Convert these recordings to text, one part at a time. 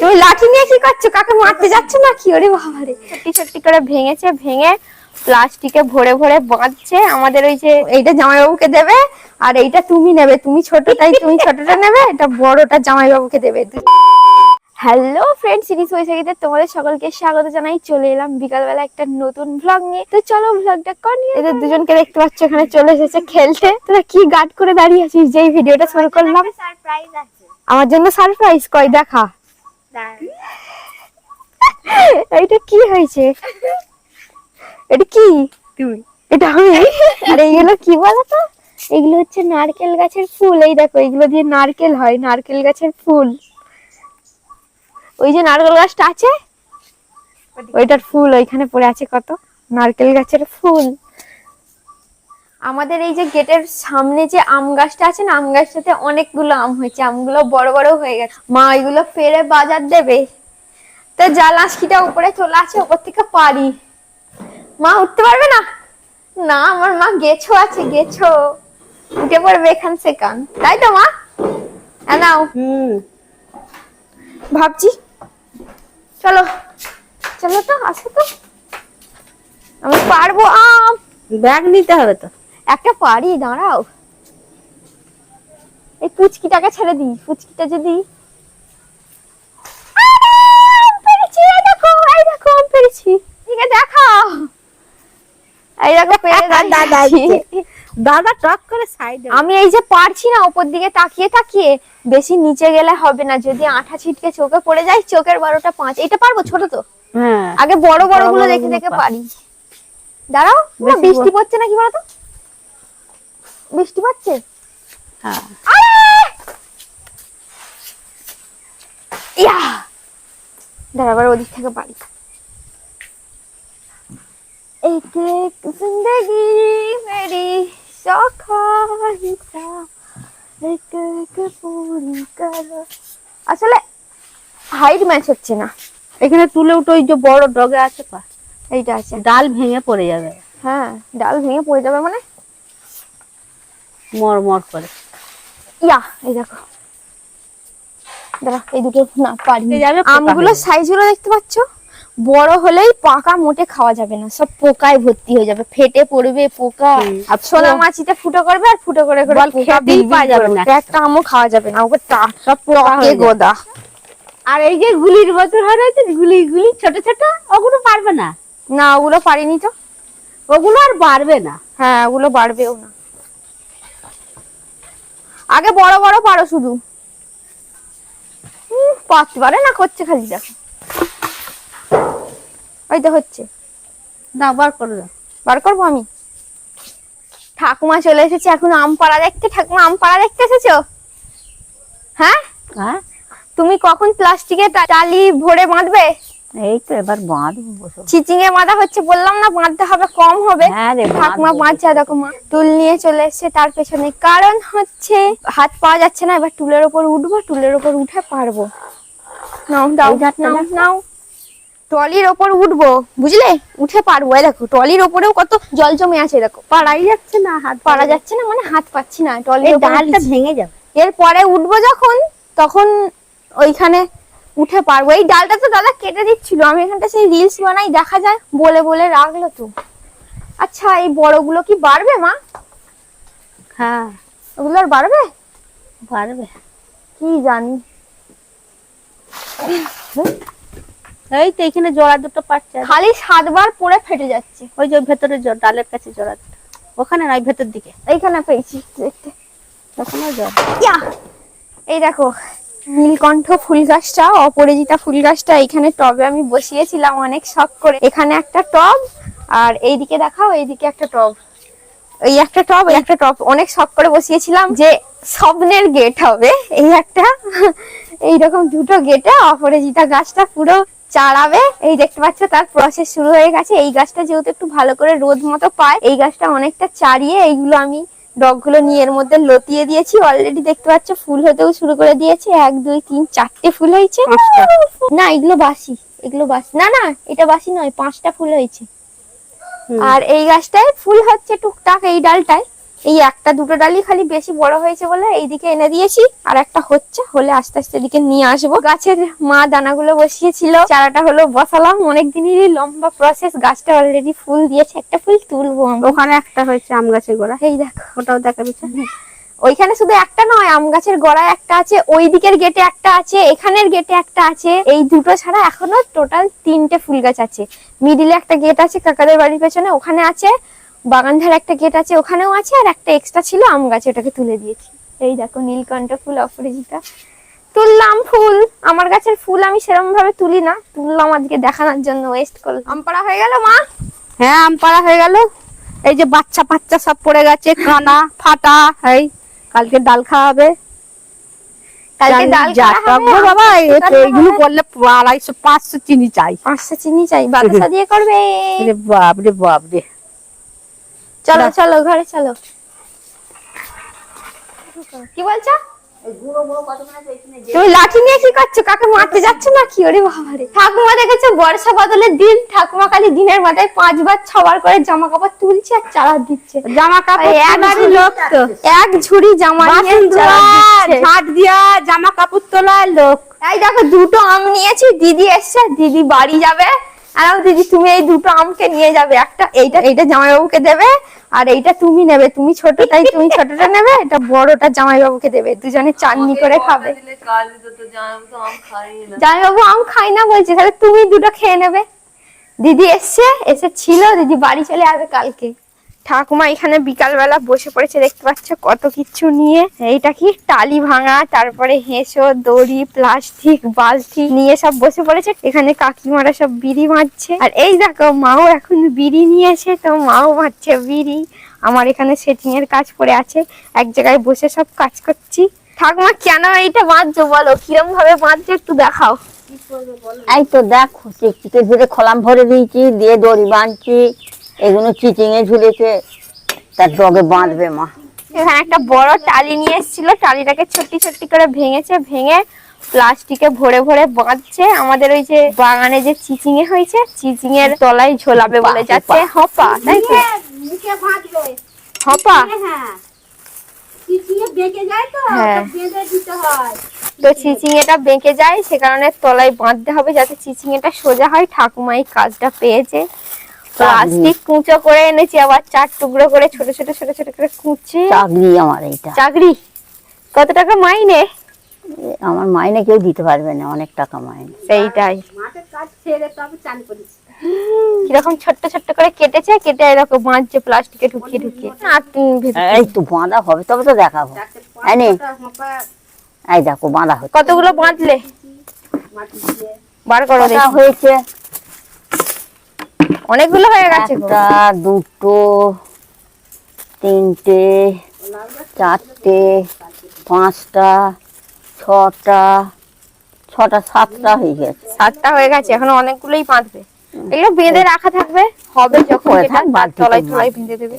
তুমি লাঠি নিয়ে কি করছো? কাকে মারতে যাচ্ছ নাকি? ওরে বাবারে, ছোট্টি ছোট্টি করে ভেঙেছে, ভেঙে প্লাস্টিকে ভরে ভরে বাঁধছে। আমাদের ওই যে এইটা জামাইবাবুকে দেবে, আর এইটা তুমি নেবে, তুমি ছোট তাই তুমি ছোটটা নেবে, এটা বড়টা জামাইবাবুকে দেবে। হ্যালো ফ্রেন্ড, সিরিজ বৈশাখীতে তোমাদের সকলকে স্বাগত জানাই। চলে এলাম বিকালবেলা একটা নতুন ভ্লগ নিয়ে। তো চলো ভ্লগটা করি। এদের দুজনকে দেখতে পাচ্ছ এখানে চলে এসেছে খেলতে। তোরা কি গার্ড করে দাঁড়িয়ে আছিস? যেই ভিডিওটা শুরু করলাম সারপ্রাইজ আছে আমার জন্য। সারপ্রাইজ? কই দেখা। এইটা কি হয়েছে? এটা কি? তুমি এটা আমি? আর এইগুলো কি বলতো? এগুলো হচ্ছে নারকেল গাছের ফুল। এই দেখো, এগুলো দিয়ে নারকেল হয়, নারকেল গাছের ফুল। ওই যে নারকেল গাছটা আছে, ওইটার ফুল ওইখানে পড়ে আছে। কত নারকেল গাছের ফুল। আমাদের এই যে গেটের সামনে যে আম গাছটা আছে না, আম গাছটাতে অনেকগুলো আম হয়েছে। আমগুলো বড় বড় হয়ে গেছে। মা ওইগুলো পেড়ে বাজার দেবে। তো জাল আঁশকিটা উপরে চলে আছে, উপর থেকে পারি। মা উঠতে পারবে না? না, আমার মা গেছো আছে, গেছো উঠে পড়বে এখান সেখান, তাই তো মা? নাও ভাবছি। চলো চলো তো, আসো তো। আমি পারবো। আম ব্যাগ নিতে হবে তো। একটা পারি, দাঁড়াও। এই পুচকিটাকে ছেড়ে দিই, পুচকিটা যদি পেরেছি। এই দেখো, এই দেখো আম পেরেছি। ঠিক আছে, দেখাও। এই দেখো পেরে দাঁড়িয়েছি। দাদা টক করে সাইডে। আমি এই যে পারছি না, উপর দিকে তাকিয়ে তাকিয়ে। বেশি নিচে গেলে হবে না, যদি আঠা ছিটকে চোখে পড়ে যায়, চোখের 12টা 5। এটা পারবো, ছোট তো। হ্যাঁ, আগে বড় বড় গুলো বড় দেখে গুলো দেখে পার। পারি। দাঁড়াও, বেশি বৃষ্টি পড়ছে নাকি বলতো? বৃষ্টি পড়ছে। হ্যাঁ, ইয়া, দাঁড়া, আবার ওদিক থেকে পারি। एक एक जिंदगी मेरी शौखाहिसा एक एक पूरी करो। আসলে হাইট ম্যাচ হচ্ছে না। এখানে তুলে উঠো। ওই যে বড় ডগে আছে পা, এইটা আছে। ডাল ভেঙে পড়ে যাবে। হ্যাঁ, ডাল ভেঙে পড়ে যাবে মানে? মর মর করে ইয়া, এই দেখো। দাঁড়া, এই দুটো না পারি। যাবে। আমগুলো সাইজগুলো দেখতে পাচ্ছ? বড় হলেই পাকা মোটে খাওয়া যাবে না, সব পোকায় ভর্তি হয়ে যাবে, ফেটে পড়বে পোকা। আর সোনা মাছিটা ফুটো করবে, আর ফুটো করে করে পোকা পাওয়া যাবে না। একটা আমও খাওয়া যাবে না, ওকে সব পোকা হয়ে যাবে। গোদা। আর এই যে গুলির বোতল হয়েছে, গুলি গুলি ছোট ছোট, ওগুলো পারবে না। না, ওগুলো পারিনি তো। ওগুলো আর বাড়বে না। হ্যাঁ, ওগুলো বাড়বেও না। আগে বড় বড় পারো শুধু। পারতে পারে না, করছে খালি দেখো। ওই তো হচ্ছে। না, বার করে দাও। বার করবো আমি। ঠাকুমা চলে এসেছে এখন আম পাড়া দেখতে। ঠাকুমা, আম পাড়া দেখতে এসেছো? হ্যাঁ, হ্যাঁ, তুমি কখন প্লাস্টিকে টালি ভরে বাঁধবে? এই তো এবার বাঁধবো। বসো। চিচিঙে বাঁধা হচ্ছে, বললাম না বাঁধতে হবে, কম হবে। হ্যাঁ রে, ঠাকুমা বাঁধবো। বাঁধছে, দেখো মা টুল নিয়ে চলে এসেছে। তার পেছনে কারণ হচ্ছে হাত পাওয়া যাচ্ছে না। এবার টুলের ওপর উঠবো, টুলের ওপর উঠে পারবো। নাও দাও, এই ঘাটটা নাও দেখো। নাও। ট্রলির ওপর উঠবো, বুঝলে? উঠে পারবো। এই দেখো, ট্রলির ওপরেও কত জল জমে আছে। দেখো, পাড়াই যাচ্ছে না, হাত পারা যাচ্ছে না মানে হাত পাচ্ছি না। ট্রলির এই ওপর ডালটা উঠেছি। ভেঙে যাবে। এরপরে উঠবো যখন, তখন ওইখানে উঠে পারবো। এই ডালটা তো দাদা কেটে দিচ্ছিল, আমি এখানটা সেই রিলস বানাই, দেখা যায় বলে বলে রাখলো তো। আচ্ছা, এই বড়গুলো কি বাড়বে মা? হ্যাঁ, ওগুলো আর বাড়বে? পারবে। কি জানি। এই তো এখানে জোড়া দুটো পাচ্ছে। খালি 7 বার পরে ফেটে যাচ্ছে। ওই যে ভেতরে ডালের কাছে জোড়া দুটো, ওখানে নয়, ভেতর দিকে। এইখানে পেয়েছি দেখতে। ওখানেও জোড়া। ইয়া, এই দেখো নীলকণ্ঠ ফুল গাছটা, অপরাজিতা ফুল গাছটা এখানে টবে আমি বসিয়েছিলাম অনেক শখ করে। এখানে একটা টব, আর এইদিকে দেখাও, এইদিকে একটা টব। এই একটা টব, এই একটা টব, অনেক শখ করে বসিয়েছিলাম যে স্বপ্নের গেট হবে এই একটা। এইরকম দুটো গেটে অপরাজিতা গাছটা পুরো চালাবে। এই দেখতে পাচ্ছ, তার প্রসেস শুরু হয়ে গেছে। এই গাছটা যেহেতু একটু ভালো করে রোদ মতো পায়, এই গাছটা অনেকটা চারিয়ে এইগুলো আমি ডগগুলো নিয়ে এর মধ্যে লতিয়ে দিয়েছি। অলরেডি দেখতে পাচ্ছ ফুল হতেও শুরু করে দিয়েছে। 1 2 3 4টে ফুল হয়েছে। না, এগুলো বাসি, এগুলো বাসি না। না, এটা বাসি নয়, 5টা ফুল হয়েছে। আর এই গাছটায় ফুল হচ্ছে টুকটাক, এই ডালটায়। এই একটা দুটো ডালি খালি বেশি বড় হয়েছে বলে এইদিকে এনে দিয়েছি, আর একটা হচ্ছে, হলে আস্তে আস্তে এদিকে নিয়ে আসবো। গাছের মা দানাগুলো বসিয়েছিল, চারাটা হলো বসালাম, অনেক দিনেরই লম্বা প্রসেস। গাছটা অলরেডি ফুল দিয়েছে, একটা ফুল তুলবো আমরা। ওখানে একটা হয়েছে আম গাছের গোড়া, এই দেখো, ওটাও দেখাবি। ওইখানে শুধু একটা নয়, আম গাছের গোড়ায় একটা আছে, ওই দিকের গেটে একটা আছে, এখানের গেটে একটা আছে। এই দুটো ছাড়া এখনো টোটাল 3টে ফুল গাছ আছে। মিডিলে একটা গেট আছে কাকাদের বাড়ির পেছনে, ওখানে আছে। বাগান ধারে একটা গেট আছে, ওখানেও আছে। আর একটা এক্সট্রা ছিল আম গাছে, ওটাকে তুলে দিয়েছি। এই দেখো নীলকণ্ঠ ফুল, অপরাজিতা। তুললাম ফুল। আমার গাছের ফুল আমি সেরকম ভাবে তুলি না, তুললাম আজকে দেখানোর জন্য, ওয়েস্ট করলাম। আম পাড়া হয়ে গেল মা? হ্যাঁ, আম পাড়া হয়ে গেল। এই যে বাচ্চা বাচ্চা সব পড়ে গেছে, কানা ফাটা। এই কালকে ডাল খাওয়া হবে। কালকে ডাল খাওয়া হবে। বাবা, এইগুলো বললে 250-500 চিনি চাই। 500 চিনি চাই, বাতাসা দিয়ে করবে? রে বাপ রে বাপ রে। চলো চলো ঘরে চলো। কি বলছো? তুমি লাঠি নিয়ে কি করছো? কাকে মারতে যাচ্ছ নাকি? ওরে বাবারে, ঠাকুমা দেখেছো বর্ষা বদলের দিন ঠাকুমা খালি দিনের মাথায় 5বার 6বার করে জামা কাপড় তুলছে আর চালা দিচ্ছে। জামা কাপড় তোলারই লোক তো, এক ঝুড়ি জামা নিয়ে চালা দিচ্ছে। ঝাড় দিয়া জামা কাপড় তোলার লোক। এই দেখো দুটো আম নিয়েছি, দিদি এসছে, দিদি বাড়ি যাবে। আর দিদি তুমি এই দুটো আমকে নিয়ে যাবে, একটা এইটা জামাইবাবুকে দেবে, আর এইটা তুমি নেবে, তুমি ছোট তাই তুমি ছোটটা নেবে, এটা বড়টা জামাইবাবুকে দেবে, দুজনে চাটনি করে খাবে। জামাইবাবু আম খাই না বলছে, তাহলে তুমি দুটো খেয়ে নেবে। দিদি এসেছিল, দিদি বাড়ি চলে আসবে কালকে। ঠাকুমা এখানে বিকাল বেলা বসে পড়েছে, দেখতে পাচ্ছ কত কিছু নিয়ে। এইটা কি টালি ভাঙা, তারপরে হেঁসো, দড়ি, প্লাস্টিক, বালতি নিয়ে সব বসে পড়েছে। এখানে কাকিমারা সব বিড়ি মারছে, আর এই দেখো মাও এখন বিড়ি নিয়েছে, তো মাও মারছে বিড়ি। আমার এখানে সেটিং এর কাজ পড়ে আছে, এক জায়গায় বসে সব কাজ করছি। ঠাকুমা কেন এইটা বাঁধছো বলো, কিরম ভাবে বাঁধছো একটু দেখাও। এই তো দেখো, চিকচিকের ভিতরে খলাম ভরে দিয়েছি, দিয়ে দড়ি বাঁধছি। এগুলো চিচিংয়ে ঝুলেছে, তার ডগে বাঁধবে মা। এখানে একটা বড় টালি নিয়ে এসেছিল, টালিটাকে ছোট্টি ছোট্টি করে ভেঙেছে, ভেঙে প্লাস্টিকে ভরে ভরে বাঁধছে। আমাদের ওই যে বাগানে যে চিচিংয়ে হয়েছে, চিচিংয়ের তলায় ঝোলাবে বলে যাচ্ছে। হপা, তাই তো? হপা, হ্যাঁ। তো চিচিংয়েটা বেঁকে যায়, সে কারণে তলায় বাঁধতে হবে যাতে চিচিংয়েটা সোজা হয়। ঠাকুমা এই কাজটা পেয়েছে। প্লাস্টিক কুঁচো করে এনেছি, আবার 4 টুকরো করে ছোট ছোট ছোট ছোট করে কুচি। চাকরি আমার এইটা। চাকরি কত টাকা মাইনে? আমার মাইনে কেউ দিতে পারবে না, অনেক টাকা মাইনে। সেইটাই। কিরকম ছোট্ট ছোট্ট করে কেটেছে, কেটে এরকম বাঁধছে প্লাস্টিকে ঢুকিয়ে ঢুকিয়ে। এই তো বাঁধা হবে, তবে তো দেখাবো। এই দেখো বাঁধা হচ্ছে। কতগুলো বাঁধলে? বার করো দেখি। হয়েছে অনেকগুলো হয়ে গেছে। 1টা 2টো 3টে 4টে 5টা 6টা 7টা হয়ে গেছে। 7টা হয়ে গেছে, এখন অনেকগুলোই বাঁধবে। এগুলো বেঁধে রাখা থাকবে, হবে যখন তলায় তলায় বেঁধে দেবে।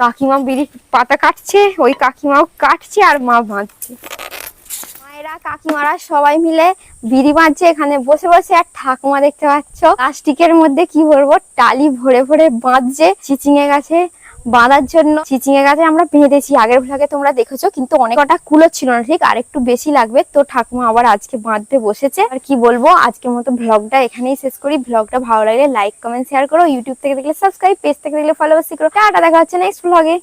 কাকিমা বিড়ি পাতা কাটছে, ওই কাকিমাও কাটছে, আর মা বাঁধছে। মায়েরা কাকিমারা সবাই মিলে বিড়ি বাঁধছে এখানে বসে বসে। আর ঠাকুমা দেখতে পাচ্ছ প্লাস্টিকের মধ্যে কি বলবো, টালি ভরে ভরে বাঁধছে চিচিঙে গাছে বাঁধার জন্য। চিচিঙে গাছে আমরা বেঁধেছি, আগের ভ্লগে তোমরা দেখেছো, কিন্তু অনেক কটা কুলো ছিল না, ঠিক আর একটু বেশি লাগবে। তো ঠাকুমা আবার আজকে বাঁধতে বসেছে। আর কি বলবো, আজকের মতো ভ্লগটা এখানেই শেষ করি। ভ্লগটা ভালো লাগলে লাইক কমেন্ট শেয়ার করো, ইউটিউব থেকে দেখলে সাবস্ক্রাইব, পেজ থেকে দেখলে ফলো করো। টাটা, দেখা হচ্ছে নেক্সট ভ্লগে।